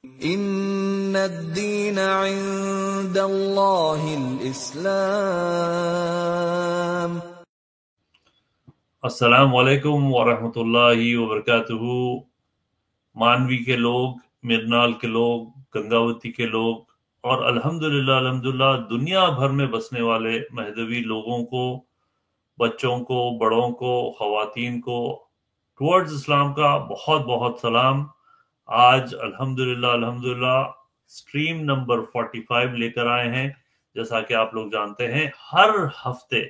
ان الدین عند اللہ الاسلام۔ السلام علیکم ورحمۃ اللہ وبرکاتہ۔ مانوی کے لوگ، مرنال کے لوگ، گنگاوتی کے لوگ اور الحمدللہ دنیا بھر میں بسنے والے مہدوی لوگوں کو، بچوں کو، بڑوں کو، خواتین کو ٹورڈز اسلام کا بہت بہت سلام۔ آج الحمدللہ سٹریم نمبر 45 لے کر آئے ہیں۔ جیسا کہ آپ لوگ جانتے ہیں ہر ہفتے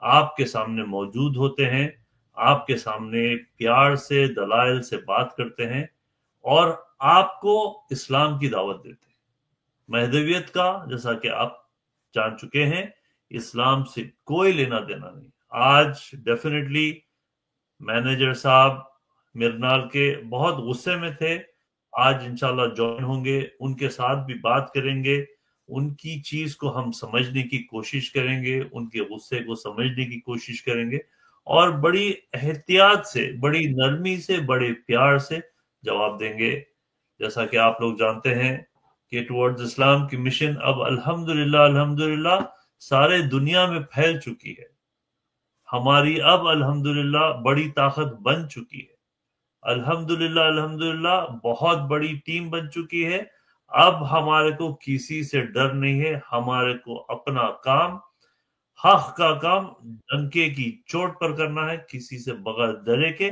آپ کے سامنے موجود ہوتے ہیں، آپ کے سامنے پیار سے، دلائل سے بات کرتے ہیں اور آپ کو اسلام کی دعوت دیتے ہیں۔ مہدویت کا جیسا کہ آپ جان چکے ہیں اسلام سے کوئی لینا دینا نہیں۔ آج ڈیفینیٹلی مینیجر صاحب مرنال کے بہت غصے میں تھے، آج انشاءاللہ جوائن ہوں گے، ان کے ساتھ بھی بات کریں گے، ان کی چیز کو ہم سمجھنے کی کوشش کریں گے، ان کے غصے کو سمجھنے کی کوشش کریں گے اور بڑی احتیاط سے، بڑی نرمی سے، بڑے پیار سے جواب دیں گے۔ جیسا کہ آپ لوگ جانتے ہیں کہ ٹورڈز اسلام کی مشن اب الحمدللہ سارے دنیا میں پھیل چکی ہے۔ ہماری اب الحمدللہ بڑی طاقت بن چکی ہے، الحمدللہ بہت بڑی ٹیم بن چکی ہے۔ اب ہمارے کو کسی سے ڈر نہیں ہے، ہمارے کو اپنا کام، حق کا کام ڈنکے کی چوٹ پر کرنا ہے، کسی سے بغیر ڈرے کے،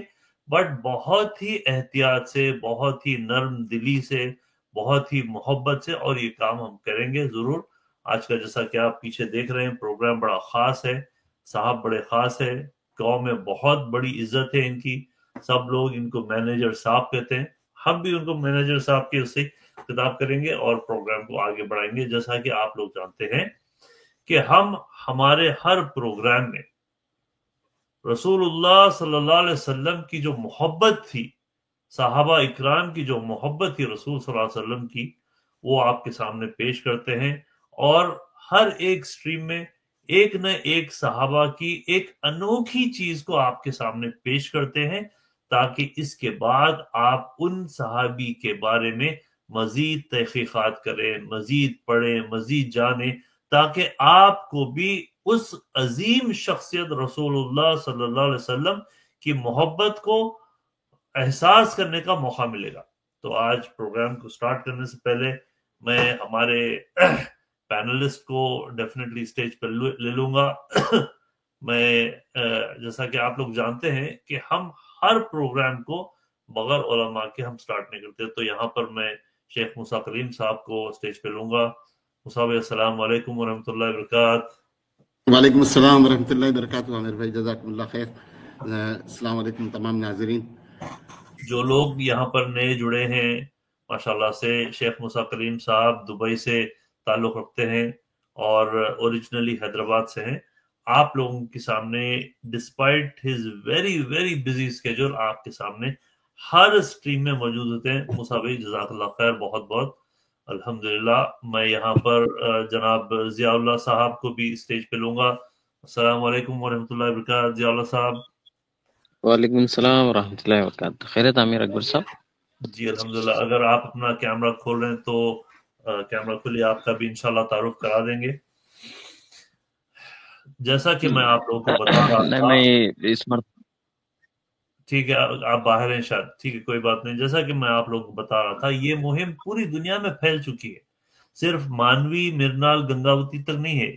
بٹ بہت ہی احتیاط سے، بہت ہی نرم دلی سے، بہت ہی محبت سے، اور یہ کام ہم کریں گے ضرور۔ آج کا جیسا کہ آپ پیچھے دیکھ رہے ہیں پروگرام بڑا خاص ہے، صاحب بڑے خاص ہے، گاؤں میں بہت بڑی عزت ہے ان کی، سب لوگ ان کو مینیجر صاحب کہتے ہیں، ہم بھی ان کو مینیجر صاحب کے اس سے خطاب کریں گے اور پروگرام کو آگے بڑھائیں گے۔ جیسا کہ آپ لوگ جانتے ہیں کہ ہمارے ہر پروگرام میں رسول اللہ صلی اللہ علیہ وسلم کی جو محبت تھی، صحابہ اکرام کی جو محبت تھی رسول صلی اللہ علیہ وسلم کی، وہ آپ کے سامنے پیش کرتے ہیں، اور ہر ایک سٹریم میں ایک نہ ایک صحابہ کی ایک انوکھی چیز کو آپ کے سامنے پیش کرتے ہیں، تاکہ اس کے بعد آپ ان صحابی کے بارے میں مزید تحقیقات کریں، مزید پڑھیں، مزید جانیں، تاکہ آپ کو بھی اس عظیم شخصیت رسول اللہ صلی اللہ علیہ وسلم کی محبت کو احساس کرنے کا موقع ملے گا۔ تو آج پروگرام کو سٹارٹ کرنے سے پہلے میں ہمارے پینلسٹ کو ڈیفینیٹلی اسٹیج پر لے لوں گا۔ میں جیسا کہ آپ لوگ جانتے ہیں کہ ہم ہر پروگرام کو بغیر علماء کے ہم سٹارٹ نہیں کرتے، تو یہاں پر میں شیخ موسیٰ کلیم صاحب کو اسٹیج پہ لوں گا۔ موسیٰ بھائی السلام علیکم ورحمۃ اللہ وبرکاتہ۔ وعلیکم السلام ورحمۃ اللہ وبرکاتہ۔ عامر بھائی جزاکم اللہ خیر۔ السلام علیکم تمام ناظرین۔ جو لوگ یہاں پر نئے جڑے ہیں ماشاءاللہ سے، شیخ موسیٰ کلیم صاحب دبئی سے تعلق رکھتے ہیں اور اوریجنلی حیدرآباد سے ہیں۔ آپ لوگوں کے سامنے despite his very very busy schedule آپ کے سامنے ہر اسٹریم میں موجود ہوتے ہیں۔ موسیٰ بھائی جزاک اللہ خیر بہت بہت الحمدللہ۔ میں یہاں پر جناب ضیاء اللہ صاحب کو بھی اسٹیج پہ لوں گا۔ السلام علیکم ورحمۃ اللہ وبرکاتہ ضیاء اللہ صاحب۔ وعلیکم السلام ورحمۃ اللہ وبرکاتہ۔ خیریت عامر اکبر صاحب؟ جی الحمدللہ۔ اگر آپ اپنا کیمرہ کھول رہے ہیں تو کیمرہ کھولیے، آپ کا بھی انشاءاللہ تعارف کرا دیں گے۔ جیسا کہ میں آپ لوگوں کو بتا رہا نہیں، تھا، میں اس مرتبہ ٹھیک ہے آپ باہر ہیں شاید، ٹھیک ہے کوئی بات نہیں۔ جیسا کہ میں آپ لوگوں کو بتا رہا تھا، یہ مہم پوری دنیا میں پھیل چکی ہے، صرف مانوی، مرنال، گنگاوتی تک نہیں ہے۔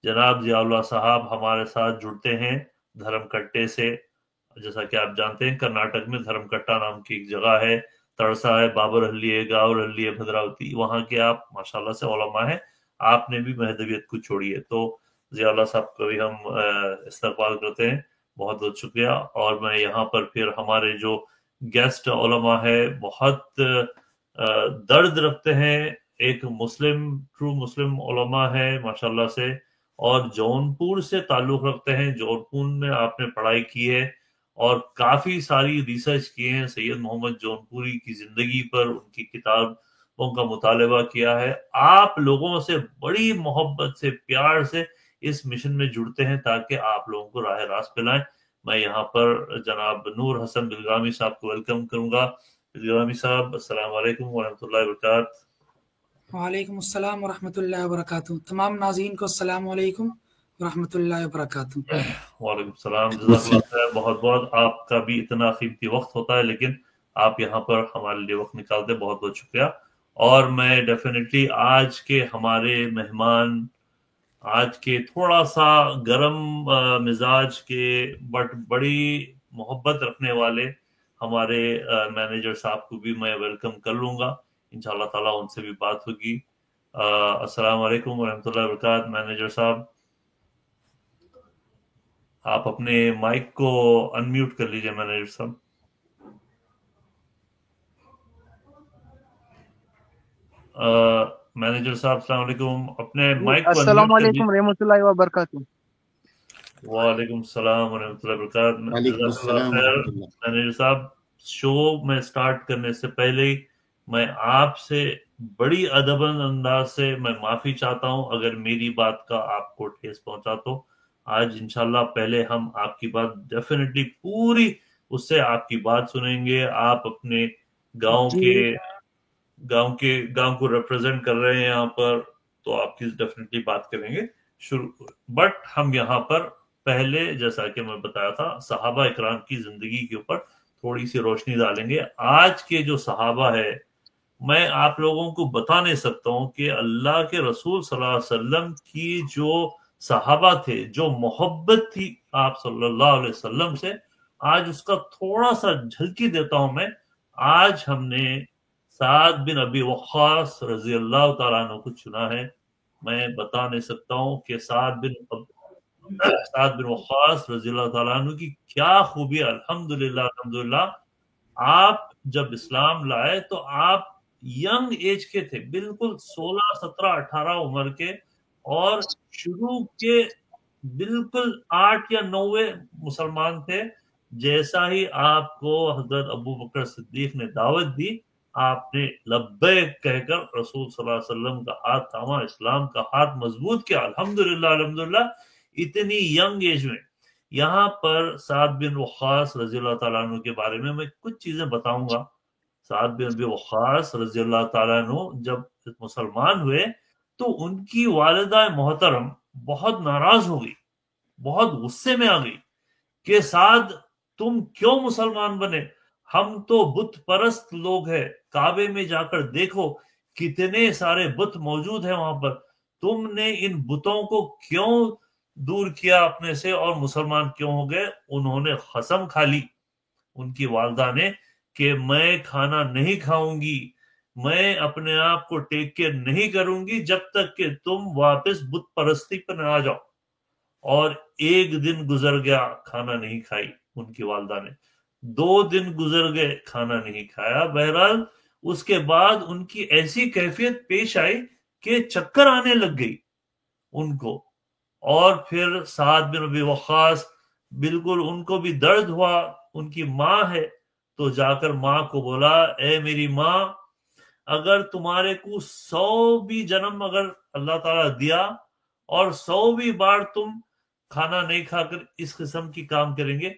جناب ضیاء اللہ صاحب ہمارے ساتھ جڑتے ہیں دھرم کٹے سے۔ جیسا کہ آپ جانتے ہیں کرناٹک میں دھرم کٹا نام کی ایک جگہ ہے، تڑسا ہے، بابر ہلی ہے، گاور ہلی ہے، بھدراوتی، وہاں کے آپ ماشاءاللہ سے علماء ہیں، آپ نے بھی مہدویت کو چھوڑی ہے۔ تو ضیاء اللہ صاحب کو بھی ہم استقبال کرتے ہیں، بہت بہت شکریہ۔ اور میں یہاں پر پھر ہمارے جو گیسٹ علماء ہے بہت درد رکھتے ہیں، ایک مسلم، ٹرو مسلم علماء ہے ماشاءاللہ سے، اور جون پور سے تعلق رکھتے ہیں۔ جون پور میں آپ نے پڑھائی کی ہے اور کافی ساری ریسرچ کیے ہیں، سید محمد جون پوری کی زندگی پر، ان کی کتابوں کا مطالبہ کیا ہے۔ آپ لوگوں سے بڑی محبت سے، پیار سے اس مشن میں جڑتے ہیں تاکہ آپ لوگوں کو راہ راست پہ لائیں۔ میں یہاں پر جناب نور حسن بلگامی صاحب کو ویلکم کروں گا۔ گرامی صاحب السلام علیکم ورحمۃ اللہ وبرکاتہ۔ وعلیکم السلام ورحمۃ اللہ وبرکاتہ۔ تمام ناظرین کو السلام علیکم ورحمۃ اللہ وبرکاتہ۔ وعلیکم السلام، جزاک اللہ خیر، بہت بہت آپ کا بھی اتنا قیمتی وقت ہوتا ہے لیکن آپ یہاں پر ہمارے لیے وقت نکالتے، بہت بہت شکریہ۔ اور میں ڈیفینیٹلی آج کے ہمارے مہمان، آج کے تھوڑا سا گرم مزاج کے بٹ بڑی محبت رکھنے والے ہمارے مینیجر صاحب کو بھی میں ویلکم کر لوں گا انشاءاللہ تعالیٰ، ان سے بھی بات ہوگی۔ السلام علیکم ورحمۃ اللہ وبرکاتہ۔ مینیجر صاحب آپ اپنے مائک کو انمیوٹ کر لیجئے۔ مینیجر صاحب مینیجر صاحب السلام علیکم، اپنے مائک کو السلام علیکم رحمۃ اللہ وبرکاتہ۔ وعلیکم السلام ورحمۃ اللہ وبرکاتہ، جزاک اللہ خیر۔ مینیجر صاحب شو میں سٹارٹ کرنے سے پہلے ہی میں آپ سے بڑی ادباً انداز سے میں معافی چاہتا ہوں اگر میری بات کا آپ کو ٹھیس پہنچا تو۔ آج انشاءاللہ پہلے ہم آپ کی بات ڈیفینیٹلی پوری اس سے آپ کی بات سنیں گے۔ آپ اپنے گاؤں کو ریپرزینٹ کر رہے ہیں یہاں پر، تو آپ کی ڈیفینیٹلی بات کریں گے شروع۔ بٹ ہم یہاں پر پہلے جیسا کہ میں بتایا تھا صحابہ اکرام کی زندگی کے اوپر تھوڑی سی روشنی ڈالیں گے۔ آج کے جو صحابہ ہے، میں آپ لوگوں کو بتا نہیں سکتا ہوں کہ اللہ کے رسول صلی اللہ علیہ وسلم کی جو صحابہ تھے، جو محبت تھی آپ صلی اللہ علیہ وسلم سے، آج اس کا تھوڑا سا جھلکی دیتا ہوں میں۔ آج ہم نے سعد بن ابی وقاص رضی اللہ تعالیٰ عنہ کو چنا ہے۔ میں بتا نہیں سکتا ہوں کہ سعد بن وقاص رضی اللہ تعالیٰ عنہ کی کیا خوبی۔ الحمدللہ آپ جب اسلام لائے تو آپ ینگ ایج کے تھے، بالکل 16 17 18 عمر کے، اور شروع کے بالکل 8 یا 9 مسلمان تھے۔ جیسا ہی آپ کو حضرت ابو بکر صدیق نے دعوت دی، آپ نے لبیک کہہ کر رسول صلی اللہ علیہ وسلم کا ہاتھ تھاما، اسلام کا ہاتھ مضبوط کیا۔ الحمدللہ اتنی ینگ ایج میں۔ یہاں پر سعد بن وقاص رضی اللہ تعالیٰ عنہ کے بارے میں کچھ چیزیں بتاؤں گا۔ سعد بن ابی وقاص رضی اللہ تعالیٰ عنہ جب مسلمان ہوئے تو ان کی والدہ محترم بہت ناراض ہو گئی، بہت غصے میں آ گئی کہ سعد تم کیوں مسلمان بنے؟ ہم تو بت پرست لوگ ہیں، کعبے میں جا کر دیکھو کتنے سارے بت موجود ہیں وہاں پر، تم نے ان بتوں کو کیوں دور کیا اپنے سے اور مسلمان کیوں ہو گئے؟ انہوں نے قسم کھا لی، ان کی والدہ نے، کہ میں کھانا نہیں کھاؤں گی، میں اپنے آپ کو ٹیک کیئر نہیں کروں گی جب تک کہ تم واپس بت پرستی پر نہ آ جاؤ۔ اور 1 دن گزر گیا، کھانا نہیں کھائی ان کی والدہ نے۔ 2 دن گزر گئے، کھانا نہیں کھایا۔ بہرحال اس کے بعد ان کی ایسی کیفیت پیش آئی کہ چکر آنے لگ گئی ان کو۔ اور پھر سعد بن ابی وقاص بالکل ان کو بھی درد ہوا، ان کی ماں ہے تو جا کر ماں کو بولا، اے میری ماں، اگر تمہارے کو 100 بھی جنم اگر اللہ تعالیٰ دیا اور 100 بھی بار تم کھانا نہیں کھا کر اس قسم کی کام کریں گے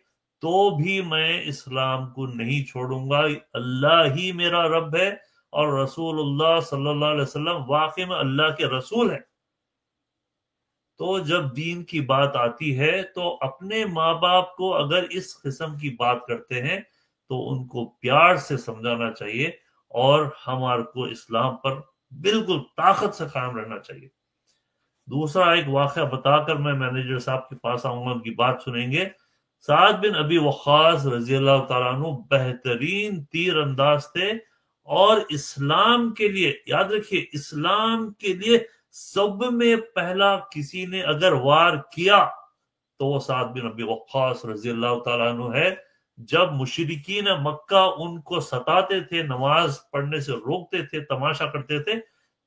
تو بھی میں اسلام کو نہیں چھوڑوں گا۔ اللہ ہی میرا رب ہے اور رسول اللہ صلی اللہ علیہ وسلم واقعی میں اللہ کے رسول ہیں۔ تو جب دین کی بات آتی ہے تو اپنے ماں باپ کو اگر اس قسم کی بات کرتے ہیں تو ان کو پیار سے سمجھانا چاہیے اور ہمارے کو اسلام پر بالکل طاقت سے قائم رہنا چاہیے۔ دوسرا ایک واقعہ بتا کر میں مینیجر صاحب کے پاس آؤں گا، ان کی بات سنیں گے۔ سعد بن ابی وقاص رضی اللہ تعالیٰ عنہ بہترین تیر انداز تھے، اور اسلام کے لیے یاد رکھیے، اسلام کے لیے سب میں پہلا کسی نے اگر وار کیا تو وہ سعد بن ابی وقاص رضی اللہ تعالیٰ عنہ ہے۔ جب مشرکین مکہ ان کو ستاتے تھے، نماز پڑھنے سے روکتے تھے، تماشا کرتے تھے،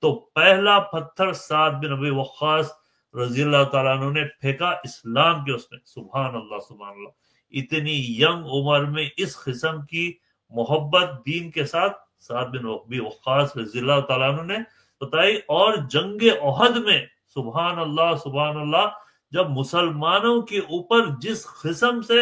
تو پہلا پتھر سعد بن ابی وقاص رضی اللہ تعالیٰ عنہ نے پھینکا اسلام کے اس میں۔ سبحان اللہ سبحان اللہ، اتنی ینگ عمر میں اس قسم کی محبت دین کے ساتھ سعد بن ابی وقاص رضی اللہ تعالیٰ عنہ نے بتائی۔ اور جنگ احد میں سبحان اللہ جب مسلمانوں کے اوپر جس قسم سے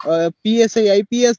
PSI IPS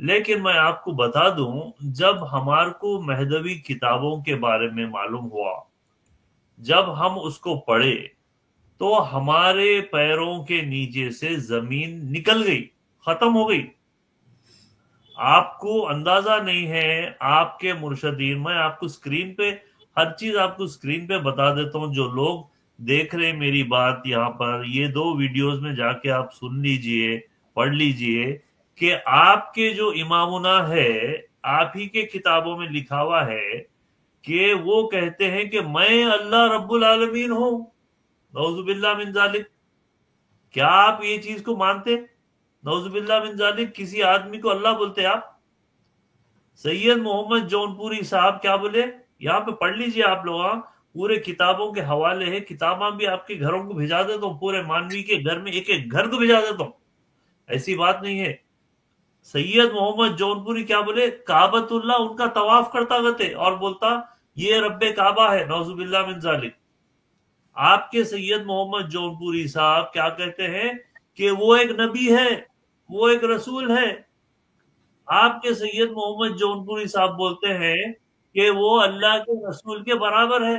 لیکن میں آپ کو بتا دوں، جب ہمارے کو مہدوی کتابوں کے بارے میں معلوم ہوا، جب ہم اس کو پڑھے تو ہمارے پیروں کے نیچے سے زمین نکل گئی، ختم ہو گئی۔ آپ کو اندازہ نہیں ہے، آپ کے مرشدین، میں آپ کو اسکرین پہ ہر چیز آپ کو اسکرین پہ بتا دیتا ہوں، جو لوگ دیکھ رہے ہیں میری بات یہاں پر، یہ 2 ویڈیوز میں جا کے آپ سن لیجئے، پڑھ لیجئے کہ آپ کے جو امامنا ہے، آپ ہی کے کتابوں میں لکھا ہوا ہے کہ وہ کہتے ہیں کہ میں اللہ رب العالمین ہوں۔ نعوذ باللہ من ذالک۔ کیا آپ یہ چیز کو مانتے؟ نعوذ باللہ من ذالک، کسی آدمی کو اللہ بولتے آپ؟ سید محمد جون پوری صاحب کیا بولے؟ یہاں پہ پڑھ لیجئے آپ لوگ، پورے کتابوں کے حوالے ہیں، کتاباں بھی آپ کے گھروں کو بھیجا دیتا ہوں، پورے مانوی کے گھر میں ایک ایک گھر کو بھیجا دیتا ہوں، ایسی بات نہیں ہے۔ سید محمد جون پوری کیا بولے؟ کعبۃ اللہ ان کا طواف کرتا گتے اور بولتا یہ رب کعبہ ہے، نعوذ باللہ من ذالک۔ آپ کے سید محمد جون پوری صاحب کیا کہتے ہیں کہ وہ ایک نبی ہے، وہ ایک رسول ہے۔ آپ کے سید محمد جون پوری صاحب بولتے ہیں کہ وہ اللہ کے رسول کے برابر ہے۔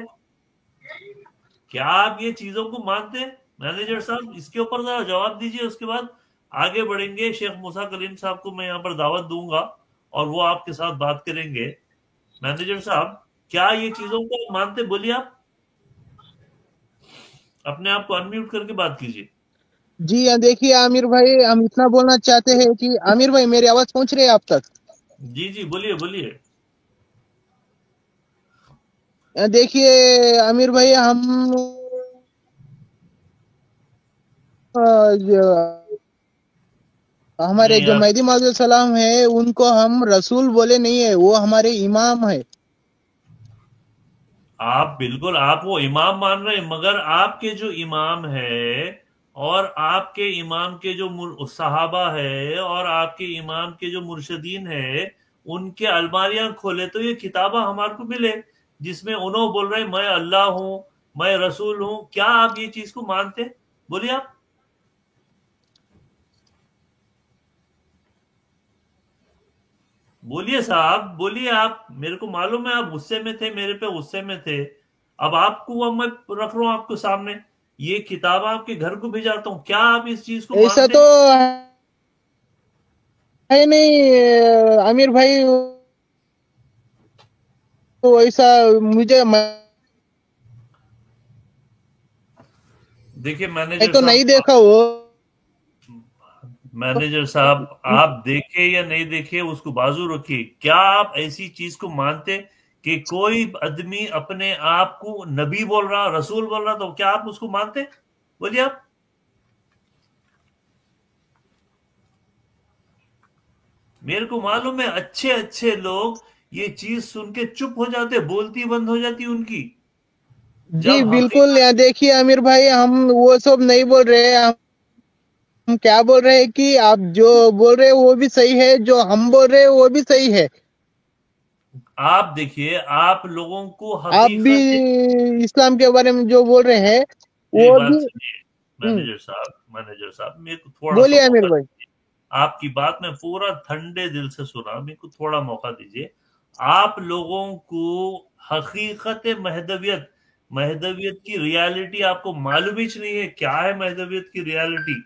کیا آپ یہ چیزوں کو مانتے ہیں؟ مینیجر صاحب اس کے اوپر ذرا جواب دیجئے، اس کے بعد آگے بڑھیں گے۔ شیخ موسیٰ کلیم صاحب کو میں یہاں پر دعوت دوں گا اور وہ آپ کے ساتھ بات کریں گے۔ مینیجر صاحب کیا یہ چیزوں کو مانتے؟ بولیے، آپ اپنے آپ کو انمیوٹ کر کے بات کیجئے۔ جی دیکھیے عامر بھائی، ہم اتنا بولنا چاہتے ہیں کہ عامر بھائی میری آواز پہنچ رہی ہے آپ تک؟ جی جی بولیے بولیے۔ دیکھیے عامر بھائی، ہم ہمارے نہیں جو مہدی موعود السلام ہے ان کو ہم رسول بولے نہیں ہے، وہ ہمارے امام ہے۔ آپ بالکل آپ وہ امام مان رہے ہیں، مگر آپ کے جو امام ہے اور آپ کے امام کے جو صحابہ ہے اور آپ کے امام کے جو مرشدین ہے، ان کے الماریاں کھولے تو یہ کتابیں ہمارے کو ملے جس میں انہوں بول رہے ہیں میں اللہ ہوں، میں رسول ہوں۔ کیا آپ یہ چیز کو مانتے؟ بولیے آپ۔ بولیے صاحب، بولیے آپ، میرے کو معلوم ہے آپ غصے میں تھے، میرے پہ غصے میں تھے۔ اب آپ کو اب میں رکھ رہا ہوں آپ کو سامنے، یہ کتاب آپ کے گھر کو بھیجاتا ہوں، کیا آپ اس چیز کو ایسا مانتے؟ تو ہے نہیں عامر بھائی، ایسا مجھے میں دیکھیے تو نہیں دیکھا وہ۔ مینیجر صاحب آپ دیکھے یا نہیں دیکھے اس کو بازو رکھیے، کیا آپ ایسی چیز کو مانتے کہ کوئی آدمی اپنے آپ کو نبی بول رہا، رسول بول رہا، تو کیا آپ اس کو مانتے؟ بولیے آپ۔ میرے کو معلوم ہے اچھے اچھے لوگ یہ چیز سن کے چپ ہو جاتے، بولتی بند ہو جاتی ان کی، جی جب بالکل، حقیقت۔ دیکھیے عامر بھائی، ہم وہ سب نہیں بول رہے، ہم کیا بول رہے ہیں کہ آپ جو بول رہے ہیں وہ بھی صحیح ہے، جو ہم بول رہے ہیں وہ بھی صحیح ہے۔ آپ دیکھیے، آپ لوگوں کو آپ بھی حقیقت۔ اسلام کے بارے میں جو بول رہے ہیں ایک وہ بات بھی سنیے مینیجر صاحب میرے کو تھوڑا سا بولیے عامر موقع بھائی۔ دیجیے۔ آپ کی بات میں پورا ٹھنڈے دل سے سنا، میرے کو تھوڑا موقع دیجیے۔ آپ لوگوں کو حقیقت مہدویت کی ریالٹی آپ کو معلوم ہی نہیں ہے، کیا ہے مہدویت کی ریالٹی؟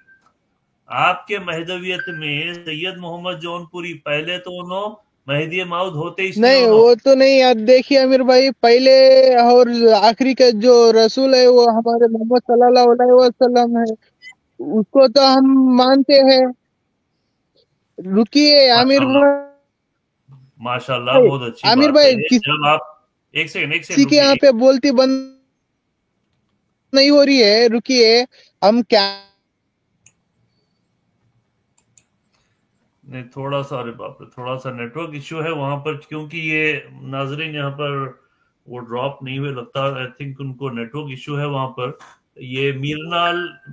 آپ کے مہدویت میں سید محمد جون پوری پہلے تو انہوں مہدی موعود ہوتے ہی نہیں نہیں، انہوں۔ وہ تو نہیں، اب دیکھیے عامر بھائی، پہلے اور آخری کا جو رسول ہے وہ ہمارے محمد صلی اللہ علیہ وسلم ہے، اس کو تو ہم مانتے ہیں۔ رکیے عامر ماشاء اللہ بھائی، بہت اچھی عامر بات ہے۔ بھائی، جب آپ ایک کسی سیکنڈ کے یہاں رکیے۔ پہ بولتی بند نہیں ہو رہی ہے، رکیے، ہم کیا نہیں تھوڑا سا، ارے باپ رے، تھوڑا سا نیٹ ورک ایشو ہے وہاں پر، کیونکہ یہ ناظرین یہاں پر وہ ڈراپ نہیں ہوئے، لگتا آئی تھنک ان کو نیٹ ورک ایشو ہے وہاں پر۔ یہ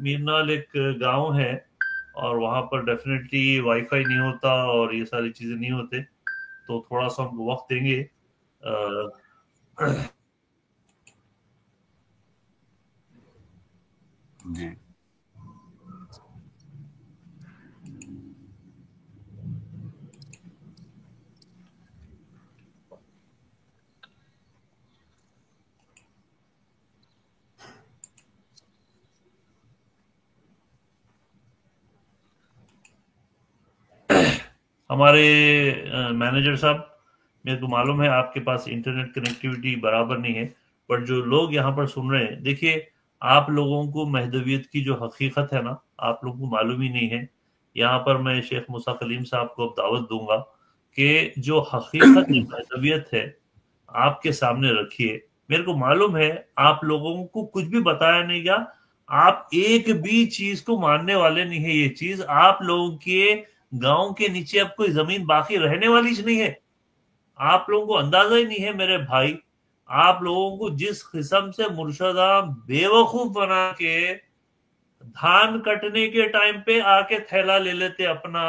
میرنال ایک گاؤں ہے اور وہاں پر ڈیفینیٹلی وائی فائی نہیں ہوتا اور یہ ساری چیزیں نہیں ہوتے، تو تھوڑا سا ہم کو وقت دیں گے۔ جی ہمارے مینیجر صاحب، میرے کو معلوم ہے آپ کے پاس انٹرنیٹ کنیکٹیوٹی برابر نہیں ہے، پر جو لوگ یہاں پر سن رہے ہیں، دیکھیے آپ لوگوں کو مہدویت کی جو حقیقت ہے نا، آپ لوگوں کو معلوم ہی نہیں ہے. یہاں پر میں شیخ موسیٰ کلیم صاحب کو اب دعوت دوں گا کہ جو حقیقت مہدویت ہے آپ کے سامنے رکھیے. میرے کو معلوم ہے آپ لوگوں کو کچھ بھی بتایا نہیں گیا، آپ ایک بھی چیز کو ماننے والے نہیں ہے. یہ چیز آپ لوگوں کے گاؤں کے نیچے اب کوئی زمین باقی رہنے والی نہیں ہے. آپ لوگوں کو اندازہ ہی نہیں ہے میرے بھائی، آپ لوگوں کو جس قسم سے مرشدہ بیوقوف بنا کے دھان کٹنے کے ٹائم پہ آ کے تھیلا لے لیتے اپنا،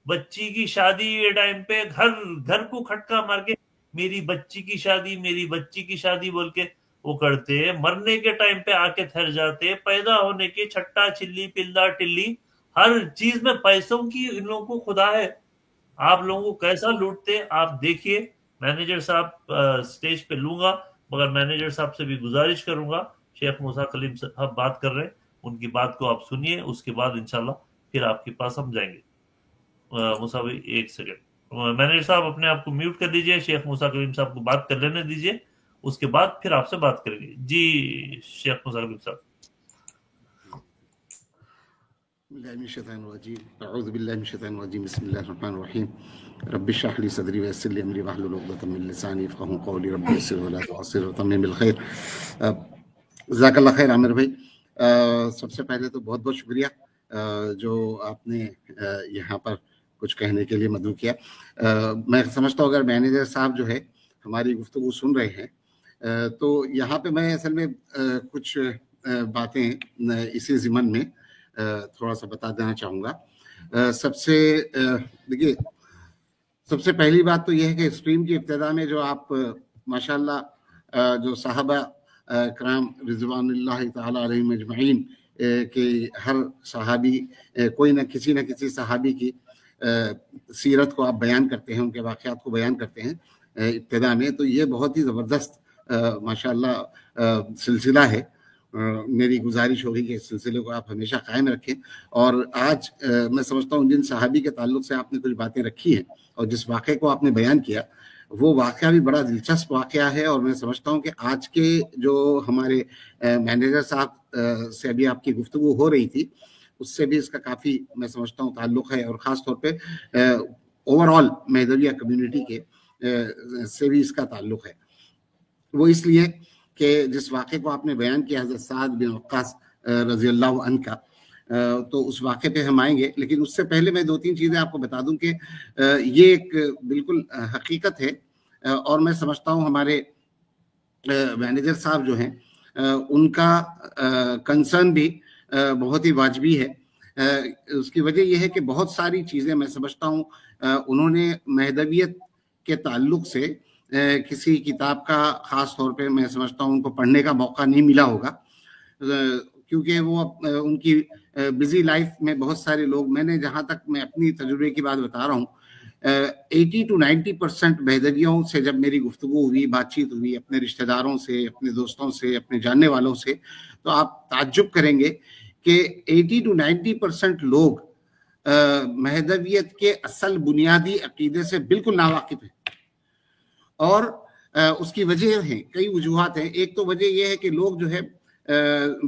بچی کی شادی کے ٹائم پہ گھر کو کھٹکا مار کے میری بچی کی شادی میری بچی کی شادی بول کے وہ کرتے، مرنے کے ٹائم پہ آ کے تھر جاتے، پیدا ہونے کے چھٹا چلی پلا ٹلی ہر چیز میں پیسوں کی ان لوگوں کو خدا ہے. آپ لوگوں کو کیسا لوٹتے آپ دیکھیے. مینیجر صاحب سٹیج پہ لوں گا، مگر مینیجر صاحب سے بھی گزارش کروں گا، شیخ موسیٰ کلیم صاحب بات کر رہے ہیں، ان کی بات کو آپ سنیے، اس کے بعد انشاءاللہ پھر آپ کے پاس ہم جائیں گے. موسیٰ بھائی ایک سیکنڈ، مینیجر صاحب اپنے آپ کو میوٹ کر دیجئے، شیخ موسیٰ کلیم صاحب کو بات کر لینے دیجئے، اس کے بعد پھر آپ سے بات کریں گے. جی شیخ موسیٰ کلیم صاحب. اعوذ باللہ من الشیطان الرجیم، بسم اللہ الرحمن الرحیم. رب اشرح لي صدری ویسر لي امری واحلل عقدۃ من لسانی یفقهوا قولی. رب یسر ولا تعسر وتمم بالخیر. جزاک اللہ خیر عامر بھائی. سب سے پہلے تو بہت بہت شکریہ جو آپ نے یہاں پر کچھ کہنے کے لیے مدعو کیا. میں سمجھتا ہوں اگر مینیجر صاحب جو ہے ہماری گفتگو سن رہے ہیں تو یہاں پہ میں اصل میں کچھ باتیں اسی ضمن میں تھوڑا سا بتا دینا چاہوں گا. دیکھیے سب سے پہلی بات تو یہ ہے کہ اسٹریم کی ابتدا میں جو آپ ماشاءاللہ جو صحابہ کرام رضوان اللہ تعالی علیہم اجمعین کہ ہر صحابی کوئی نہ کسی صحابی کی سیرت کو آپ بیان کرتے ہیں، ان کے واقعات کو بیان کرتے ہیں ابتدا میں، تو یہ بہت ہی زبردست ماشاءاللہ سلسلہ ہے. میری گزارش ہوگی کہ اس سلسلے کو آپ ہمیشہ قائم رکھیں. اور آج میں سمجھتا ہوں جن صحابی کے تعلق سے آپ نے کچھ باتیں رکھی ہیں اور جس واقعے کو آپ نے بیان کیا وہ واقعہ بھی بڑا دلچسپ واقعہ ہے. اور میں سمجھتا ہوں کہ آج کے جو ہمارے مینیجر صاحب سے ابھی آپ کی گفتگو ہو رہی تھی اس سے بھی اس کا کافی میں سمجھتا ہوں تعلق ہے، اور خاص طور پہ اوور آل مہدویہ کمیونٹی کے سے بھی اس کا تعلق ہے. وہ اس لیے کہ جس واقعے کو آپ نے بیان کیا حضرت سعد بن وقاص رضی اللہ عنہ کا، تو اس واقعے پہ ہم آئیں گے، لیکن اس سے پہلے میں دو تین چیزیں آپ کو بتا دوں کہ یہ ایک بالکل حقیقت ہے. اور میں سمجھتا ہوں ہمارے مینیجر صاحب جو ہیں ان کا کنسرن بھی بہت ہی واجبی ہے. اس کی وجہ یہ ہے کہ بہت ساری چیزیں میں سمجھتا ہوں انہوں نے مہدویت کے تعلق سے کسی کتاب کا خاص طور پہ میں سمجھتا ہوں ان کو پڑھنے کا موقع نہیں ملا ہوگا، کیونکہ وہ ان کی بزی لائف میں بہت سارے لوگ، میں نے جہاں تک میں اپنی تجربے کی بات بتا رہا ہوں، 80 to 90% مہدویوں سے جب میری گفتگو ہوئی، بات چیت ہوئی اپنے رشتہ داروں سے، اپنے دوستوں سے، اپنے جاننے والوں سے، تو آپ تعجب کریں گے کہ 80 to 90% لوگ مہدویت کے اصل بنیادی عقیدے سے بالکل ناواقف ہیں. اور اس کی وجہ ہیں، کئی وجوہات ہیں. ایک تو وجہ یہ ہے کہ لوگ جو ہے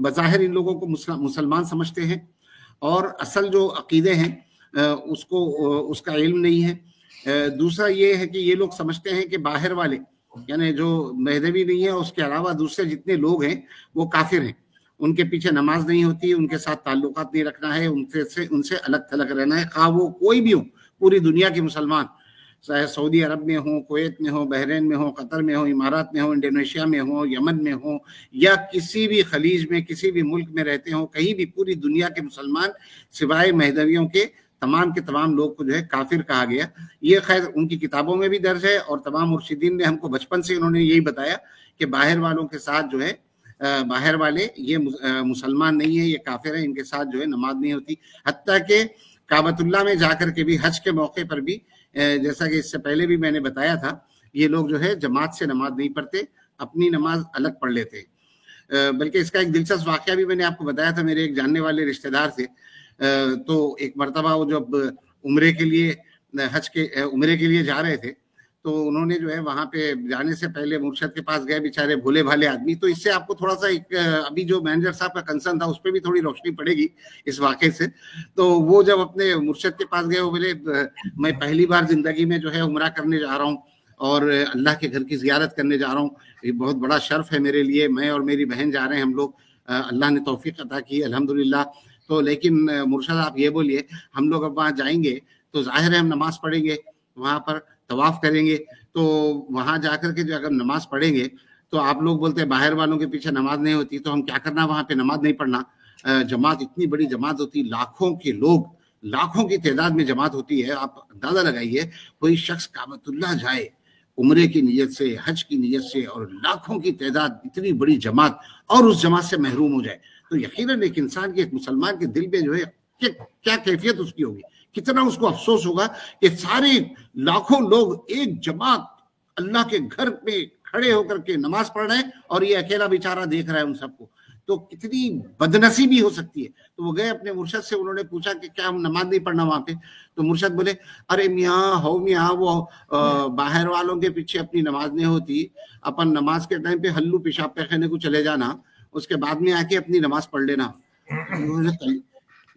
بظاہر ان لوگوں کو مسلمان سمجھتے ہیں اور اصل جو عقیدے ہیں اس کا علم نہیں ہے. دوسرا یہ ہے کہ یہ لوگ سمجھتے ہیں کہ باہر والے یعنی جو مہدوی نہیں ہے اس کے علاوہ دوسرے جتنے لوگ ہیں وہ کافر ہیں، ان کے پیچھے نماز نہیں ہوتی، ان کے ساتھ تعلقات نہیں رکھنا ہے، ان سے الگ تھلگ رہنا ہے، خواہ وہ کوئی بھی ہو، پوری دنیا کے مسلمان، چاہے سعودی عرب میں ہوں، کویت میں ہوں، بحرین میں ہوں، قطر میں ہوں، امارات میں ہوں، انڈونیشیا میں ہوں، یمن میں ہوں، یا کسی بھی خلیج میں کسی بھی ملک میں رہتے ہوں، کہیں بھی پوری دنیا کے مسلمان سوائے مہدویوں کے تمام لوگ کو جو ہے کافر کہا گیا. یہ خیر ان کی کتابوں میں بھی درج ہے، اور تمام مرشدین نے ہم کو بچپن سے انہوں نے یہی بتایا کہ باہر والوں کے ساتھ جو ہے باہر والے یہ مسلمان نہیں ہیں، یہ کافر ہیں، ان کے ساتھ جو ہے نماز نہیں ہوتی. حتیٰ کہ کعبۃ اللہ میں جا کر کے بھی حج کے موقع پر بھی جیسا کہ اس سے پہلے بھی میں نے بتایا تھا، یہ لوگ جو ہے جماعت سے نماز نہیں پڑھتے، اپنی نماز الگ پڑھ لیتے. بلکہ اس کا ایک دلچسپ واقعہ بھی میں نے آپ کو بتایا تھا میرے ایک جاننے والے رشتہ دار سے. تو ایک مرتبہ وہ جب عمرے کے لیے حج کے عمرے کے لیے جا رہے تھے، تو انہوں نے جو ہے وہاں پہ جانے سے پہلے مرشد کے پاس گئے، بیچارے بھولے بھالے آدمی. تو اس سے آپ کو تھوڑا سا ایک ابھی جو مینیجر صاحب کا کنسرن تھا اس پہ بھی تھوڑی روشنی پڑے گی اس واقعے سے. تو وہ جب اپنے مرشد کے پاس گئے، وہ بولے میں پہلی بار زندگی میں جو ہے عمرہ کرنے جا رہا ہوں اور اللہ کے گھر کی زیارت کرنے جا رہا ہوں، یہ بہت بڑا شرف ہے میرے لیے، میں اور میری بہن جا رہے ہیں ہم لوگ، اللہ نے توفیق عطا کی الحمدللہ. تو لیکن مرشد آپ یہ بولیے ہم لوگ اب وہاں جائیں گے تو ظاہر ہے ہم نماز پڑھیں گے، وہاں پر طواف کریں گے، تو وہاں جا کر کے جو اگر نماز پڑھیں گے تو آپ لوگ بولتے ہیں باہر والوں کے پیچھے نماز نہیں ہوتی، تو ہم کیا کرنا وہاں پہ نماز نہیں پڑھنا. جماعت اتنی بڑی جماعت ہوتی، لاکھوں کے لوگ، لاکھوں کی تعداد میں جماعت ہوتی ہے. آپ اندازہ لگائیے کوئی شخص کعبۃ اللہ جائے عمرے کی نیت سے، حج کی نیت سے، اور لاکھوں کی تعداد، اتنی بڑی جماعت، اور اس جماعت سے محروم ہو جائے، تو یقیناً ایک انسان کے، ایک مسلمان کے دل پہ جو ہے کیا کیفیت اس کی ہوگی، کتنا اس کو افسوس ہوگا کہ سارے لاکھوں لوگ ایک جماعت اللہ کے گھر پہ کھڑے ہو کر کے نماز پڑھ رہے ہیں اور یہ اکیلا بیچارہ دیکھ رہا ہے ان سب کو. تو کتنی بدنصیبی ہو سکتی ہے. تو وہ گئے اپنے مرشد سے، انہوں نے پوچھا کہ کیا ہم نماز نہیں پڑھنا وہاں پہ؟ تو مرشد بولے ارے میاں ہو میاں، وہ باہر والوں کے پیچھے اپنی نماز نہیں ہوتی، اپن نماز کے ٹائم پہ ہلو پیشاب پیخانے کو چلے جانا، اس کے بعد میں آ کے اپنی نماز پڑھ لینا.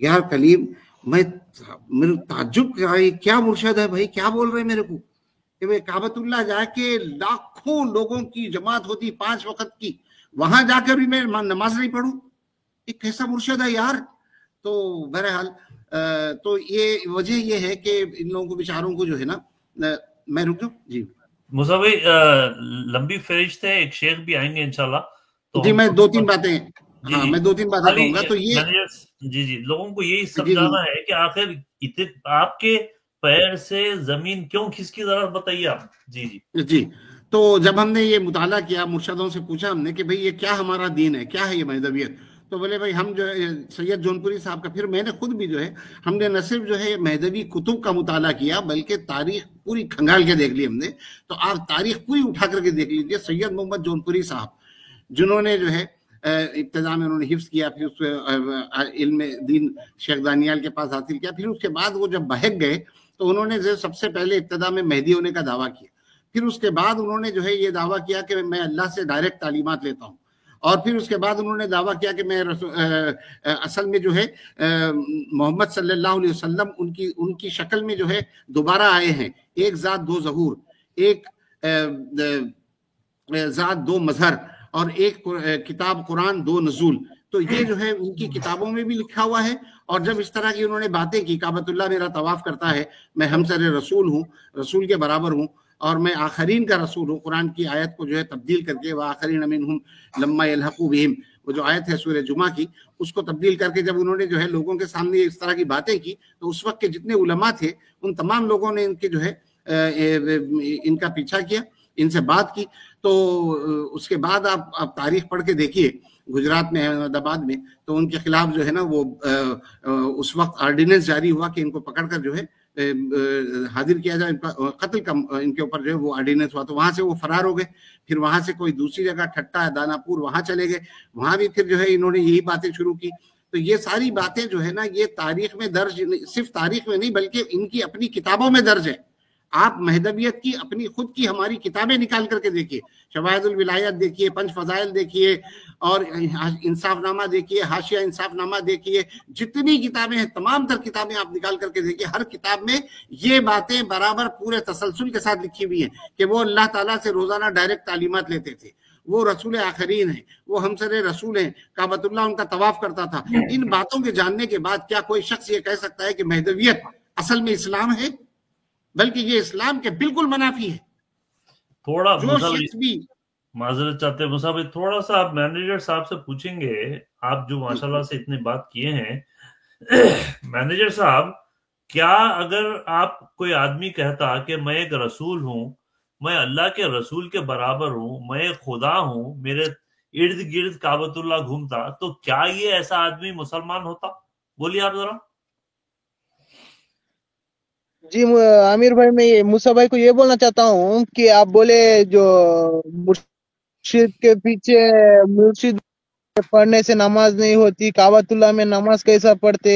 یار کلیم، میرے تعجب کیا مرشد ہے بھائی، کیا بول رہے ہیں میرے کو کہ میں کعبۃ اللہ جا کے لاکھوں لوگوں کی جماعت ہوتی 5 وقت کی، وہاں جا کر بھی میں نماز نہیں پڑھوں، ایک کیسا مرشد ہے یار. تو بہرحال تو یہ وجہ یہ ہے کہ ان لوگوں کو بیچاروں کو جو ہے نا، میں رک جاؤں جی موسیٰ بھائی لمبی فہرست ہے، ایک شیخ بھی آئیں گے انشاءاللہ. جی میں 2-3 باتیں، ہاں میں 2-3 باتیں خالی کہوں گا. تو یہ جی لوگوں کو یہی سمجھانا ہے کہ آخر آپ کے پیر سے زمین کیوں کھسکی، ذرا بتائیے آپ. جی تو جب ہم نے یہ مطالعہ کیا، مرشدوں سے پوچھا ہم نے کہ بھئی یہ کیا ہمارا دین ہے، کیا ہے یہ مہدویت؟ تو بولے بھائی ہم جو ہے سید جونپوری صاحب کا، پھر میں نے خود بھی جو ہے، ہم نے نہ صرف جو ہے مہدوی کتب کا مطالعہ کیا بلکہ تاریخ پوری کھنگال کے دیکھ لی ہم نے. تو آپ تاریخ پوری اٹھا کر کے دیکھ لیجیے. سید محمد جونپوری صاحب جنہوں نے جو ہے ابتدا میں انہوں نے حفظ کیا، پھر اس علم دین شیخ دانیال کے پاس حاصل کیا، پھر اس کے بعد وہ جب بہک گئے تو انہوں نے سب سے پہلے ابتدا میں مہدی ہونے کا دعویٰ کیا. پھر اس کے بعد انہوں نے جو ہے یہ دعویٰ کیا کہ میں اللہ سے ڈائریکٹ تعلیمات لیتا ہوں. اور پھر اس کے بعد انہوں نے دعویٰ کیا کہ میں اصل میں جو ہے محمد صلی اللہ علیہ وسلم ان کی شکل میں جو ہے دوبارہ آئے ہیں. ایک ذات دو ظہور، ایک ذات دو مظہر، اور ایک کتاب قرآن دو نزول. تو یہ جو ہے ان کی کتابوں میں بھی لکھا ہوا ہے. اور جب اس طرح کی انہوں نے باتیں کی، کعبۃ اللہ میرا طواف کرتا ہے، میں ہمسر رسول ہوں، رسول کے برابر ہوں، اور میں آخرین کا رسول ہوں. قرآن کی آیت کو جو ہے تبدیل کر کے وآخرین منہم لما یلحقوا بہم، وہ جو آیت ہے سورہ جمعہ کی، اس کو تبدیل کر کے جب انہوں نے جو ہے لوگوں کے سامنے اس طرح کی باتیں کی، تو اس وقت کے جتنے علماء تھے ان تمام لوگوں نے ان کے جو ہے ان کا پیچھا کیا، ان سے بات کی. تو اس کے بعد آپ تاریخ پڑھ کے دیکھیے گجرات میں، احمد آباد میں، تو ان کے خلاف جو ہے نا وہ اس وقت آرڈیننس جاری ہوا کہ ان کو پکڑ کر جو ہے حاضر کیا جائے، ان کا قتل کا ان کے اوپر جو ہے وہ آرڈیننس ہوا. تو وہاں سے وہ فرار ہو گئے. پھر وہاں سے کوئی دوسری جگہ ٹھٹا دانا پور وہاں چلے گئے، وہاں بھی پھر جو ہے انہوں نے یہی باتیں شروع کی. تو یہ ساری باتیں جو ہے نا یہ تاریخ میں درج، صرف تاریخ میں نہیں بلکہ ان کی اپنی کتابوں میں درج ہے. آپ مہدویت کی اپنی خود کی ہماری کتابیں نکال کر کے دیکھیے، شواہد الولایت دیکھیے، پنج فضائل دیکھیے، اور انصاف نامہ دیکھیے، حاشیہ انصاف نامہ دیکھیے، جتنی کتابیں ہیں تمام تر کتابیں آپ نکال کر کے دیکھیے. ہر کتاب میں یہ باتیں برابر پورے تسلسل کے ساتھ لکھی ہوئی ہیں کہ وہ اللہ تعالیٰ سے روزانہ ڈائریکٹ تعلیمات لیتے تھے، وہ رسول آخرین ہیں، وہ ہمسر رسول ہیں، کعبۃ اللہ ان کا طواف کرتا تھا. ان باتوں کے جاننے کے بعد کیا کوئی شخص یہ کہہ سکتا ہے کہ مہدویت اصل میں اسلام ہے؟ بلکہ یہ اسلام کے بالکل منافی ہے. تھوڑا جو شخص بھی معذرت چاہتے ہیں موسیٰ بھائی، تھوڑا سا آپ مینیجر صاحب سے پوچھیں گے، آپ جو ماشاءاللہ سے اتنے بات کیے ہیں، مینیجر صاحب کیا اگر آپ کوئی آدمی کہتا کہ میں ایک رسول ہوں، میں اللہ کے رسول کے برابر ہوں، میں ایک خدا ہوں، میرے ارد گرد کعبۃ اللہ گھومتا، تو کیا یہ ایسا آدمی مسلمان ہوتا؟ بولیے آپ ذرا. جی عامر بھائی، میں موسیٰ بھائی کو یہ بولنا چاہتا ہوں کہ آپ بولے جو مرشد کے پیچھے مرشد پڑھنے سے نماز نہیں ہوتی، کعبۃ اللہ میں نماز کیسا پڑھتے؟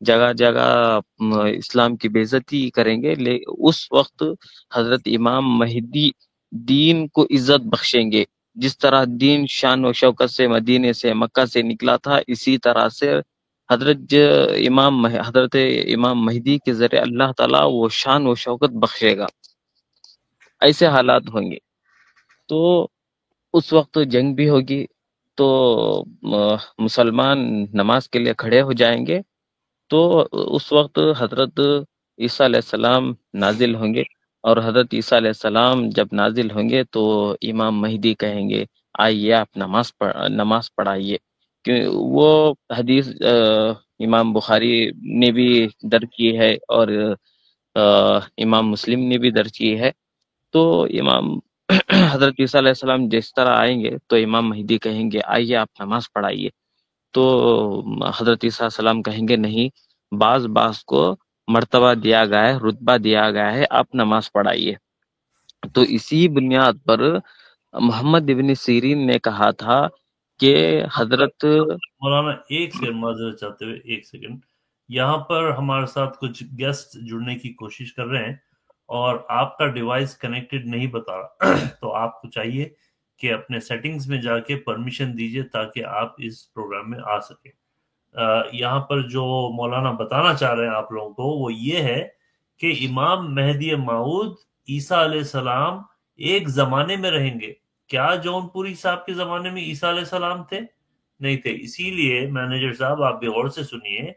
جگہ جگہ اسلام کی بے عزتی کریں گے، اس وقت حضرت امام مہدی دین کو عزت بخشیں گے۔ جس طرح دین شان و شوکت سے مدینے سے مکہ سے نکلا تھا، اسی طرح سے حضرت امام مہدی کے ذریعے اللہ تعالیٰ وہ شان و شوکت بخشے گا۔ ایسے حالات ہوں گے تو اس وقت جنگ بھی ہوگی، تو مسلمان نماز کے لیے کھڑے ہو جائیں گے، تو اس وقت حضرت عیسیٰ علیہ السلام نازل ہوں گے، اور حضرت عیسیٰ علیہ السلام جب نازل ہوں گے تو امام مہدی کہیں گے آئیے آپ نماز پڑھائیے، کہ وہ حدیث امام بخاری نے بھی درج کی ہے اور امام مسلم نے بھی درج کی ہے۔ تو امام حضرت عیسیٰ علیہ السلام جس طرح آئیں گے تو امام مہدی کہیں گے آئیے آپ نماز پڑھائیے، تو حضرت عیسیٰ علیہ السلام کہیں گے نہیں، بعض کو مرتبہ دیا گیا ہے، رتبہ دیا گیا ہے، آپ نماز پڑھائیے۔ تو اسی بنیاد پر محمد ابن سیرین نے کہا تھا کہ حضرت مولانا ایک سیکنڈ معذرت چاہتے ہوئے، ایک سیکنڈ، یہاں پر ہمارے ساتھ کچھ گیسٹ جڑنے کی کوشش کر رہے ہیں اور آپ کا ڈیوائس کنیکٹڈ نہیں بتا رہا، تو آپ کو چاہیے کہ اپنے سیٹنگز میں جا کے پرمیشن دیجئے تاکہ آپ اس پروگرام میں آ سکیں۔ یہاں پر جو مولانا بتانا چاہ رہے ہیں آپ لوگوں کو وہ یہ ہے کہ امام مہدی موعود عیسیٰ علیہ السلام ایک زمانے میں رہیں گے۔ کیا جون پوری صاحب کے زمانے میں عیسیٰ علیہ السلام تھے؟ نہیں تھے۔ اسی لیے مینیجر صاحب آپ بھی غور سے سنیے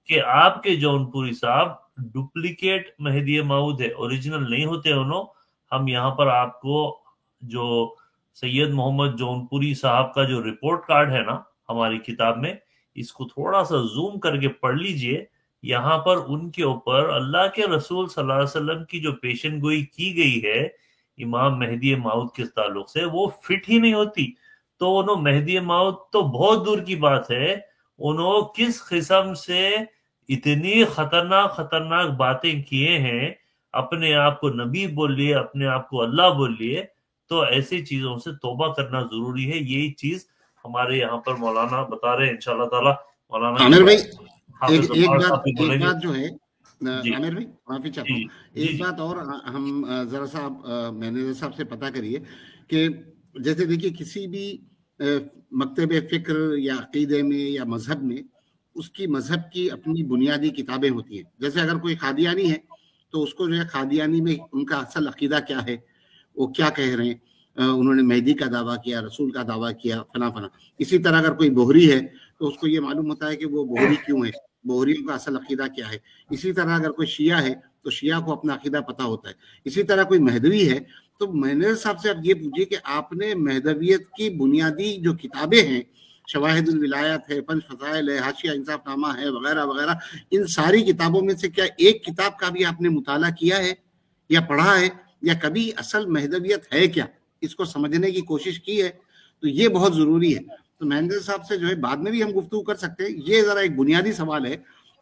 کہ آپ کے جون پوری صاحب ڈپلیکیٹ مہدی موعود ہے، اوریجنل نہیں ہوتے انہوں۔ ہم یہاں پر آپ کو جو سید محمد جون پوری صاحب کا جو رپورٹ کارڈ ہے نا ہماری کتاب میں، اس کو تھوڑا سا زوم کر کے پڑھ لیجئے۔ یہاں پر ان کے اوپر اللہ کے رسول صلی اللہ علیہ وسلم کی جو پیشن گوئی کی گئی ہے امام مہدی موعود کے تعلق سے، وہ فٹ ہی نہیں ہوتی۔ تو انہوں مہدی موعود تو بہت دور کی بات ہے، انہوں کس قسم سے اتنی خطرناک باتیں کیے ہیں، اپنے آپ کو نبی بول لیے، اپنے آپ کو اللہ بول لیے۔ تو ایسی چیزوں سے توبہ کرنا ضروری ہے۔ یہی چیز ہمارے یہاں پر مولانا بتا رہے ہیں انشاءاللہ تعالیٰ۔ مولانا عامر بھائی حافظ ایک بولیں گے۔ بات جو ہے جی عامر بھائی معافی چاہتا ہوں، ایک بات اور ہم ذرا سا مینیجر صاحب سے پتہ کریے کہ جیسے دیکھیے کسی بھی مکتب فکر یا عقیدے میں یا مذہب میں اس کی مذہب کی اپنی بنیادی کتابیں ہوتی ہیں۔ جیسے اگر کوئی قادیانی ہے تو اس کو جو ہے قادیانی میں ان کا اصل عقیدہ کیا ہے، وہ کیا کہہ رہے ہیں، انہوں نے مہدی کا دعویٰ کیا، رسول کا دعویٰ کیا، فلاں فلاں۔ اسی طرح اگر کوئی بوہری ہے تو اس کو یہ معلوم ہوتا ہے کہ وہ بوہری کیوں ہے، بوہریوں کا اصل عقیدہ کیا ہے۔ اسی طرح اگر کوئی شیعہ ہے تو شیعہ کو اپنا عقیدہ پتہ ہوتا ہے۔ اسی طرح کوئی مہدوی ہے تو مینیجر صاحب سے آپ یہ پوچھیے کہ آپ نے مہدویت کی بنیادی جو کتابیں ہیں، شواہد الولایات ہے، پنج فضائل ہے، حاشیہ انصاف نامہ ہے، وغیرہ وغیرہ، ان ساری کتابوں میں سے کیا ایک کتاب کا بھی آپ نے مطالعہ کیا ہے یا پڑھا ہے، یا کبھی اصل مہدویت ہے کیا اس کو سمجھنے کی کوشش کی ہے؟ تو یہ بہت ضروری ہے۔ تو مینیجر صاحب سے جو ہے بعد میں بھی ہم گفتگو کر سکتے ہیں، یہ ذرا ایک بنیادی سوال ہے،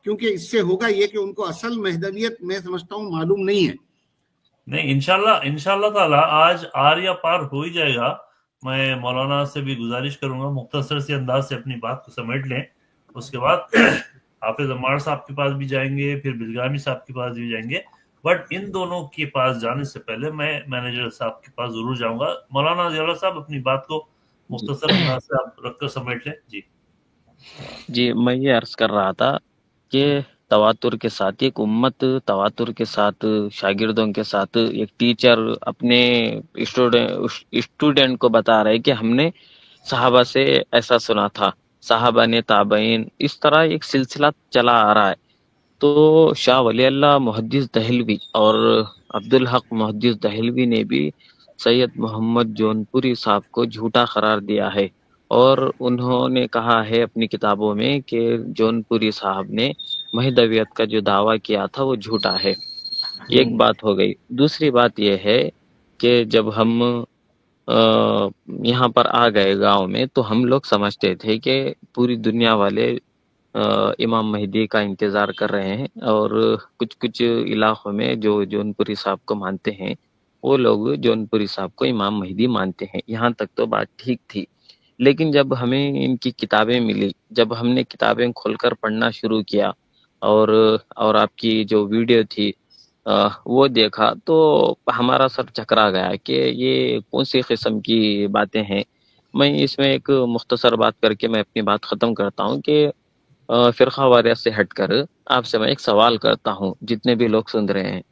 کیونکہ اس سے ہوگا یہ کہ ان کو اصل مہدویت میں سمجھتا ہوں معلوم نہیں ہے۔ نہیں، انشاءاللہ تعالیٰ آج آر یا پار ہو ہی جائے گا۔ میں مولانا سے بھی گزارش کروں گا مختصر سے انداز سے اپنی بات کو سمیٹ لیں، اس کے بعد حافظ عمار صاحب کے پاس بھی جائیں گے، پھر بلگامی صاحب کے پاس بھی جائیں گے۔ بٹ ان دونوں کے پاس جانے سے پہلے میں مینیجر صاحب کے پاس ضرور جاؤں گا۔ مولانا ضیاء صاحب اپنی بات کو مختصر انداز سے آپ رکھ کر سمیٹ لیں۔ جی میں یہ عرض کر رہا تھا کہ تواتر کے ساتھ ایک امت، تواتر کے ساتھ شاگردوں کے ساتھ ایک ٹیچر اپنے اسٹوڈنٹ کو بتا رہے کہ ہم نے صحابہ سے ایسا سنا تھا، صحابہ نے، تابعین، اس طرح ایک سلسلہ چلا آ رہا ہے۔ تو شاہ ولی اللہ محدث دہلوی اور عبدالحق محدث دہلوی نے بھی سید محمد جونپوری صاحب کو جھوٹا قرار دیا ہے، اور انہوں نے کہا ہے اپنی کتابوں میں کہ جونپوری صاحب نے مہدویت کا جو دعویٰ کیا تھا وہ جھوٹا ہے۔ ایک بات ہو گئی۔ دوسری بات یہ ہے کہ جب ہم یہاں پر آ گئے گاؤں میں تو ہم لوگ سمجھتے تھے کہ پوری دنیا والے امام مہدی کا انتظار کر رہے ہیں، اور کچھ علاقوں میں جو جونپوری صاحب کو مانتے ہیں وہ لوگ جونپوری صاحب کو امام مہدی مانتے ہیں۔ یہاں تک تو بات ٹھیک تھی، لیکن جب ہمیں ان کی کتابیں ملی، جب ہم نے کتابیں کھول کر پڑھنا شروع کیا اور آپ کی جو ویڈیو تھی وہ دیکھا تو ہمارا سر چکرا گیا کہ یہ کون سی قسم کی باتیں ہیں۔ میں اس میں ایک مختصر بات کر کے میں اپنی بات ختم کرتا ہوں کہ فرقہ واریت سے ہٹ کر آپ سے میں ایک سوال کرتا ہوں، جتنے بھی لوگ سن رہے ہیں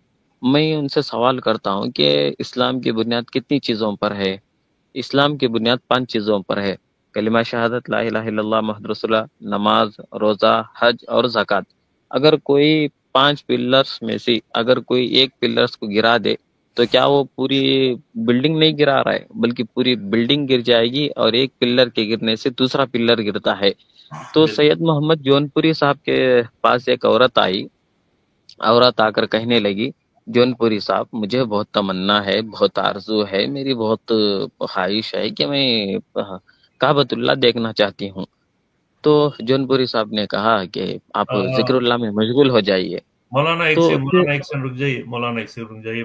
میں ان سے سوال کرتا ہوں کہ اسلام کی بنیاد کتنی چیزوں پر ہے؟ اسلام کی بنیاد 5 چیزوں پر ہے: کلمہ شہادت لا الہ الا اللہ محمد رسول اللہ، نماز، روزہ، حج اور زکوٰۃ۔ اگر کوئی 5 پلرز میں سے اگر کوئی ایک پلرز کو گرا دے تو کیا وہ پوری بلڈنگ نہیں گرا رہا ہے، بلکہ پوری بلڈنگ گر جائے گی، اور ایک پلر کے گرنے سے دوسرا پلر گرتا ہے۔ تو سید محمد جونپوری صاحب کے پاس ایک عورت آئی، عورت آ کر کہنے لگی، جونپوری صاحب مجھے بہت تمنا ہے، بہت آرزو ہے، میری بہت خواہش ہے کہ میں کعبۃ اللہ دیکھنا چاہتی ہوں۔ تو جونپوری صاحب نے کہا کہ آپ ذکر اللہ میں مشغول ہو جائیے۔ مولانا ایک تو سے مولانا ایک سے رک جائیے، مولانا ایک سے رک جائیے۔